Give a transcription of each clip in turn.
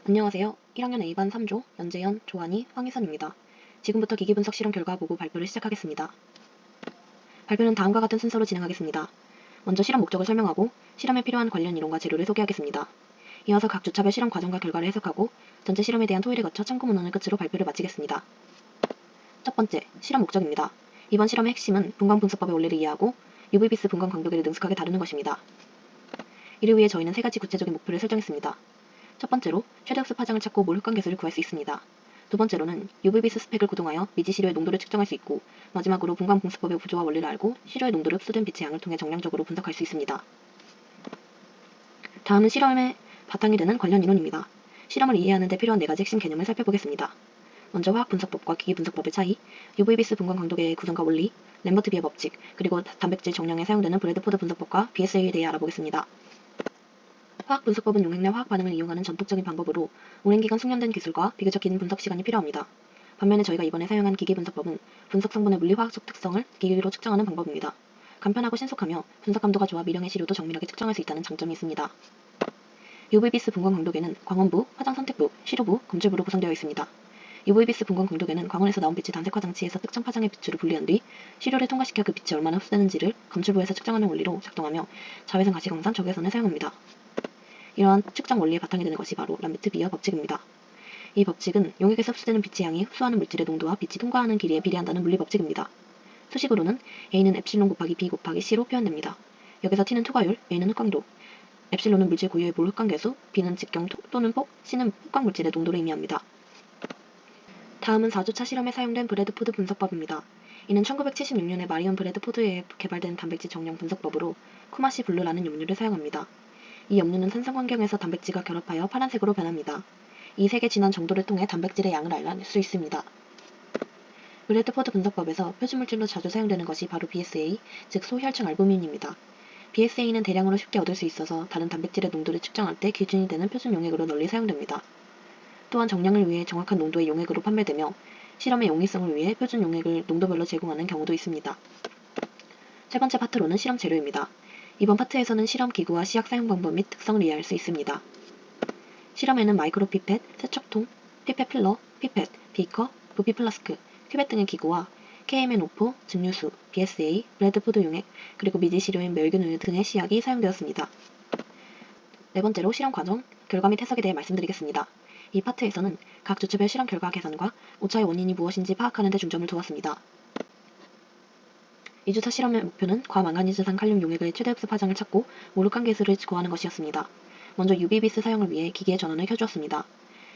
안녕하세요. 1학년 A반 3조 연재현, 조한이, 황희선입니다. 지금부터 기기 분석 실험 결과 보고 발표를 시작하겠습니다. 발표는 다음과 같은 순서로 진행하겠습니다. 먼저 실험 목적을 설명하고 실험에 필요한 관련 이론과 재료를 소개하겠습니다. 이어서 각 주차별 실험 과정과 결과를 해석하고 전체 실험에 대한 토의를 거쳐 참고 문헌을 끝으로 발표를 마치겠습니다. 첫 번째, 실험 목적입니다. 이번 실험의 핵심은 분광 분석법의 원리를 이해하고 UV-비스 분광 광도계를 능숙하게 다루는 것입니다. 이를 위해 저희는 세 가지 구체적인 목표를 설정했습니다. 첫 번째로 최대 흡수 파장을 찾고 몰 흡광 계수를 구할 수 있습니다. 두 번째로는 UV-비스 스펙을 구동하여 미지 시료의 농도를 측정할 수 있고, 마지막으로 분광 분수법의 구조와 원리를 알고 시료의 농도를 흡수된 빛의 양을 통해 정량적으로 분석할 수 있습니다. 다음은 실험의 바탕이 되는 관련 이론입니다. 실험을 이해하는 데 필요한 네 가지 핵심 개념을 살펴보겠습니다. 먼저 화학 분석법과 기기 분석법의 차이, UV-비스 분광 광도계의 구성과 원리, 램버트 비의 법칙, 그리고 단백질 정량에 사용되는 브래드포드 분석법과 BSA에 대해 알아보겠습니다. 화학 분석법은 용액 내 화학 반응을 이용하는 전통적인 방법으로 오랜 기간 숙련된 기술과 비교적 긴 분석 시간이 필요합니다. 반면에 저희가 이번에 사용한 기기 분석법은 분석 성분의 물리화학적 특성을 기기로 측정하는 방법입니다. 간편하고 신속하며 분석 감도가 좋아 미량의 시료도 정밀하게 측정할 수 있다는 장점이 있습니다. UV-비스 분광 광도계는 광원부, 화장 선택부, 시료부, 검출부로 구성되어 있습니다. UV-비스 분광 광도계는 광원에서 나온 빛이 단색화 장치에서 특정 파장의 빛으로 분리한 뒤 시료를 통과시켜 그 빛이 얼마나 흡수되는지를 검출부에서 측정하는 원리로 작동하며 자외선 가시광선 적외선을 사용합니다. 이러한 측정 원리의 바탕이 되는 것이 바로 람베트 비어 법칙입니다. 이 법칙은 용액에서 흡수되는 빛의 양이 흡수하는 물질의 농도와 빛이 통과하는 길이에 비례한다는 물리 법칙입니다. 수식으로는 A는 엡실론 곱하기 B 곱하기 C로 표현됩니다. 여기서 T는 투과율, A는 흡광도, 엡실론은 물질 고유의 몰 흡광 계수, B는 직경 또는 폭, C는 흡광 물질의 농도를 의미합니다. 다음은 4주차 실험에 사용된 브래드포드 분석법입니다. 이는 1976년에 마리온 브래드포드에 의해 개발된 단백질 정량 분석법으로 쿠마시 블루라는 염료를 사용합니다. 이 염료는 산성 환경에서 단백질과 결합하여 파란색으로 변합니다. 이 색의 진한 정도를 통해 단백질의 양을 알 수 있습니다. 브래드포드 분석법에서 표준물질로 자주 사용되는 것이 바로 BSA, 즉 소혈층 알부민입니다. BSA는 대량으로 쉽게 얻을 수 있어서 다른 단백질의 농도를 측정할 때 기준이 되는 표준 용액으로 널리 사용됩니다. 또한 정량을 위해 정확한 농도의 용액으로 판매되며 실험의 용이성을 위해 표준 용액을 농도별로 제공하는 경우도 있습니다. 세 번째 파트로는 실험 재료입니다. 이번 파트에서는 실험 기구와 시약 사용 방법 및 특성을 이해할 수 있습니다. 실험에는 마이크로 피펫, 세척통, 피펫 필러, 피펫, 비커, 부피 플라스크, 큐벳 등의 기구와 KMN54, 증류수, BSA, 브래드포드 용액, 그리고 미지 시료인 멸균 우유 등의 시약이 사용되었습니다. 네 번째로 실험 과정, 결과 및 해석에 대해 말씀드리겠습니다. 이 파트에서는 각 주체별 실험 결과 계산과 오차의 원인이 무엇인지 파악하는 데 중점을 두었습니다. 2주차 실험의 목표는 과망가니즈산 칼륨 용액의 최대 흡수 파장을 찾고 몰흡광 계수를 구하는 것이었습니다. 먼저 UV-비스 사용을 위해 기기의 전원을 켜주었습니다.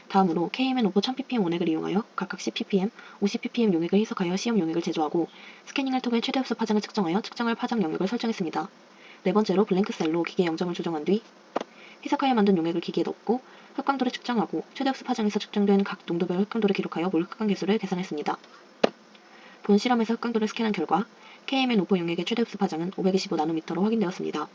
다음으로 KMN54 1000ppm 원액을 이용하여 각각 10ppm, 50ppm 용액을 희석하여 시험 용액을 제조하고 스캐닝을 통해 최대 흡수 파장을 측정하여 측정할 파장 영역을 설정했습니다. 네 번째로 블랭크셀로 기계의 0점을 조정한 뒤 희석하여 만든 용액을 기기에 넣고 흡광도를 측정하고 최대 흡수 파장에서 측정된 각 농도별 흡광도를 기록하여 몰흡광 계수를 계산했습니다. 본 실험에서 흡광도를 스캔한 결과 KMN54 용액의 최대 흡수 파장은 525나노미터로 확인되었습니다.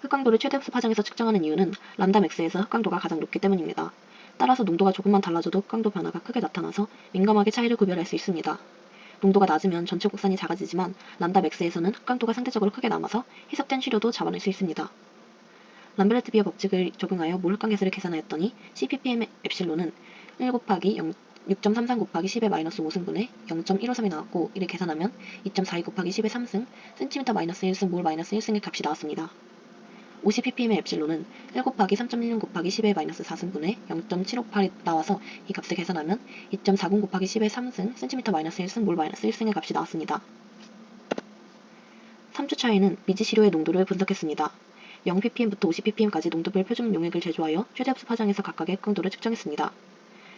흡광도를 최대 흡수 파장에서 측정하는 이유는 람다 맥스에서 흡광도가 가장 높기 때문입니다. 따라서 농도가 조금만 달라져도 흡광도 변화가 크게 나타나서 민감하게 차이를 구별할 수 있습니다. 농도가 낮으면 전체 곡선이 작아지지만 람다 맥스에서는 흡광도가 상대적으로 크게 남아서 희석된 시료도 잡아낼 수 있습니다. 람베르트 비어 법칙을 적용하여 몰 흡광 계수를 계산하였더니 CPPM 엡실론은 1 곱하기 6.33 곱하기 10의 마이너스 5승분의 0.153이 나왔고, 이를 계산하면 2.42 곱하기 10의 3승, cm 마이너스 1승 몰 마이너스 1승의 값이 나왔습니다. 50ppm의 엡실론은 1 곱하기 3.16 곱하기 10의 마이너스 4승분의 0.758이 나와서 이 값을 계산하면 2.40 곱하기 10의 3승, cm 마이너스 1승 몰 마이너스 1승의 값이 나왔습니다. 3주차에는 미지 시료의 농도를 분석했습니다. 0ppm부터 50ppm까지 농도별 표준 용액을 제조하여 최대 흡수 파장에서 각각의 흡광도를 측정했습니다.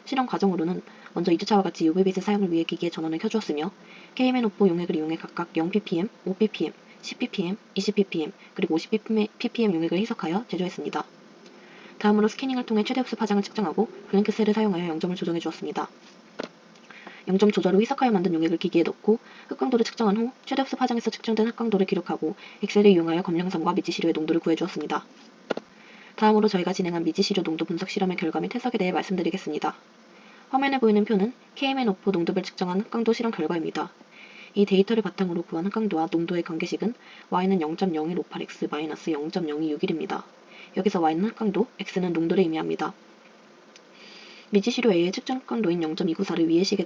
실험 과정으로는 먼저 2주차와 같이 UV-비스 사용을 위해 기기의 전원을 켜주었으며 KMN54 용액을 이용해 각각 0ppm, 5ppm, 10ppm, 20ppm, 그리고 50ppm 용액을 희석하여 제조했습니다. 다음으로 스캐닝을 통해 최대 흡수 파장을 측정하고 블랭크셀을 사용하여 0점을 조정해 주었습니다. 0점 조절 후 희석하여 만든 용액을 기기에 넣고 흡광도를 측정한 후 최대 흡수 파장에서 측정된 흡광도를 기록하고 엑셀을 이용하여 검량성과 미지 시료의 농도를 구해주었습니다. 다음으로 저희가 진행한 미지 시료 농도 분석 실험의 결과 및 해석에 대해 말씀드리겠습니다. 화면에 보이는 표는 KMN54 농도별 측정한 흡광도 실험 결과입니다. 이 데이터를 바탕으로 구한 흡광도와 농도의 관계식은 y는 0.0158x-0.0261입니다. 여기서 y는 흑강도, x는 농도를 의미합니다. 미지시료 A의 측정 흑강도인 0.294를 위의 식에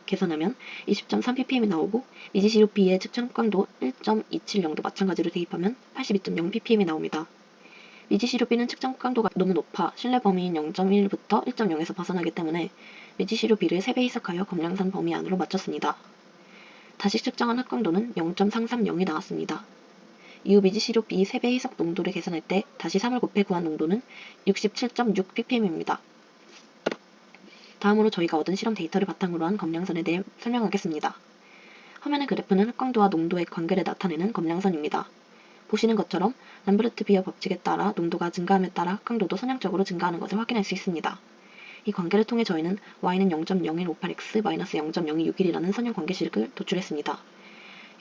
계산하면 20.3ppm이 나오고 미지시료 B의 측정 흑강도 1.270도 마찬가지로 대입하면 82.0ppm이 나옵니다. 미지시료 B는 측정 흑강도가 너무 높아 신뢰 범위인 0.1부터 1.0에서 벗어나기 때문에 미지시료 B를 3배 희석하여 검량산 범위 안으로 맞췄습니다. 다시 측정한 흑강도는 0.330이 나왔습니다. 이후 미지시료 B 3배 희석 농도를 계산할 때 다시 3을 곱해 구한 농도는 67.6ppm입니다. 다음으로 저희가 얻은 실험 데이터를 바탕으로 한 검량선에 대해 설명하겠습니다. 화면의 그래프는 흑강도와 농도의 관계를 나타내는 검량선입니다. 보시는 것처럼 람베르트 비어 법칙에 따라 농도가 증가함에 따라 흑강도도 선형적으로 증가하는 것을 확인할 수 있습니다. 이 관계를 통해 저희는 y는 0.0158x 0.0261이라는 선형 관계식을 도출했습니다.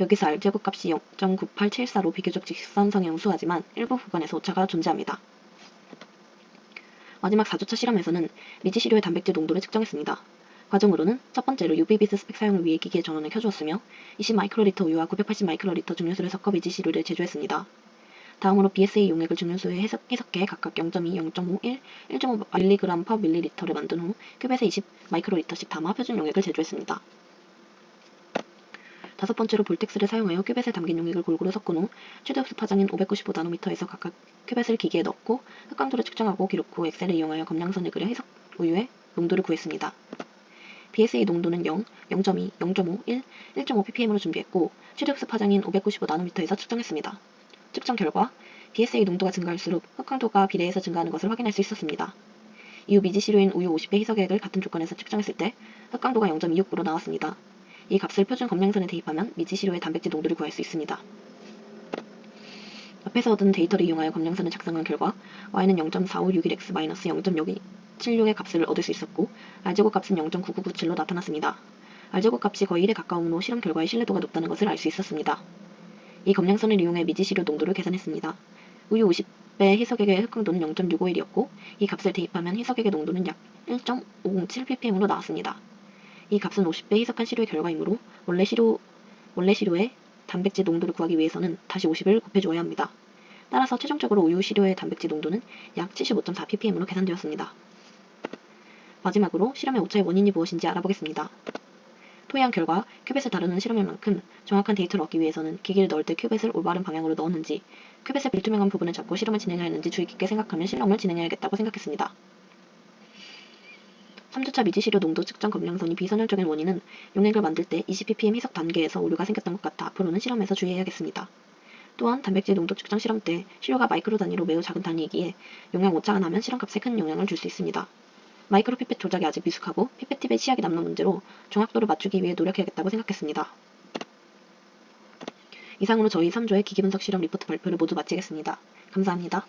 여기서 r제곱 값이 0.98714로 비교적 직선성에 우수하지만 일부 구간에서 오차가 존재합니다. 마지막 4주차 실험에서는 미지시료의 단백질 농도를 측정했습니다. 과정으로는 첫 번째로 UV-비스 스펙 사용을 위해 기기의 전원을 켜주었으며 20마이크로리터 우유와 980마이크로리터 증류수를 섞어 미지시료를 제조했습니다. 다음으로 BSA 용액을 증류수에 해석해 각각 0.2, 0.5, 1, 1.5mg/ml를 만든 후 큐벳에 20마이크로리터씩 담아 표준 용액을 제조했습니다. 다섯 번째로 볼텍스를 사용하여 큐벳에 담긴 용액을 골고루 섞은 후 최대 흡수 파장인 595나노미터에서 각각 큐벳을 기기에 넣고 흑강도를 측정하고 기록 후 엑셀을 이용하여 검량선을 그려 해석 우유의 농도를 구했습니다. BSA 농도는 0, 0.2, 0.5, 1, 1.5ppm으로 준비했고 최대 흡수 파장인 595나노미터에서 측정했습니다. 측정 결과 BSA 농도가 증가할수록 흑강도가 비례해서 증가하는 것을 확인할 수 있었습니다. 이후 미지시료인 우유 50배 희석액을 같은 조건에서 측정했을 때 흑강도가 0.269로 나왔습니다. 이 값을 표준 검량선에 대입하면 미지시료의 단백질 농도를 구할 수 있습니다. 앞에서 얻은 데이터를 이용하여 검량선을 작성한 결과 y는 0.4561x 0.0276의 값을 얻을 수 있었고 r제곱 값은 0.9997로 나타났습니다. r제곱 값이 거의 1에 가까우므로 실험 결과의 신뢰도가 높다는 것을 알 수 있었습니다. 이 검량선을 이용해 미지시료 농도를 계산했습니다. 우유 50배 희석액의 흑강도는 0.651이었고 이 값을 대입하면 희석액의 농도는 약 1.507ppm으로 나왔습니다. 이 값은 50배 희석한 시료의 결과이므로 원래 시료의 단백질 농도를 구하기 위해서는 다시 50을 곱해주어야 합니다. 따라서 최종적으로 우유 시료의 단백질 농도는 약 75.4ppm으로 계산되었습니다. 마지막으로 실험의 오차의 원인이 무엇인지 알아보겠습니다. 토의한 결과 큐벳을 다루는 실험인 만큼 정확한 데이터를 얻기 위해서는 기기를 넣을 때 큐벳을 올바른 방향으로 넣었는지, 큐벳의 불투명한 부분을 잡고 실험을 진행해야 하는지 주의 깊게 생각하며 실험을 진행해야겠다고 생각했습니다. 3주차 미지시료 농도 측정 검량선이 비선혈적인 원인은 용액을 만들 때 20ppm 희석 단계에서 오류가 생겼던 것 같아 앞으로는 실험에서 주의해야겠습니다. 또한 단백질 농도 측정 실험 때 시료가 마이크로 단위로 매우 작은 단위이기에 용량 오차가 나면 실험값에 큰 영향을 줄 수 있습니다. 마이크로 피펫 조작이 아직 미숙하고 피펫 팁의 치약이 남는 문제로 정확도를 맞추기 위해 노력해야겠다고 생각했습니다. 이상으로 저희 3조의 기기분석 실험 리포트 발표를 모두 마치겠습니다. 감사합니다.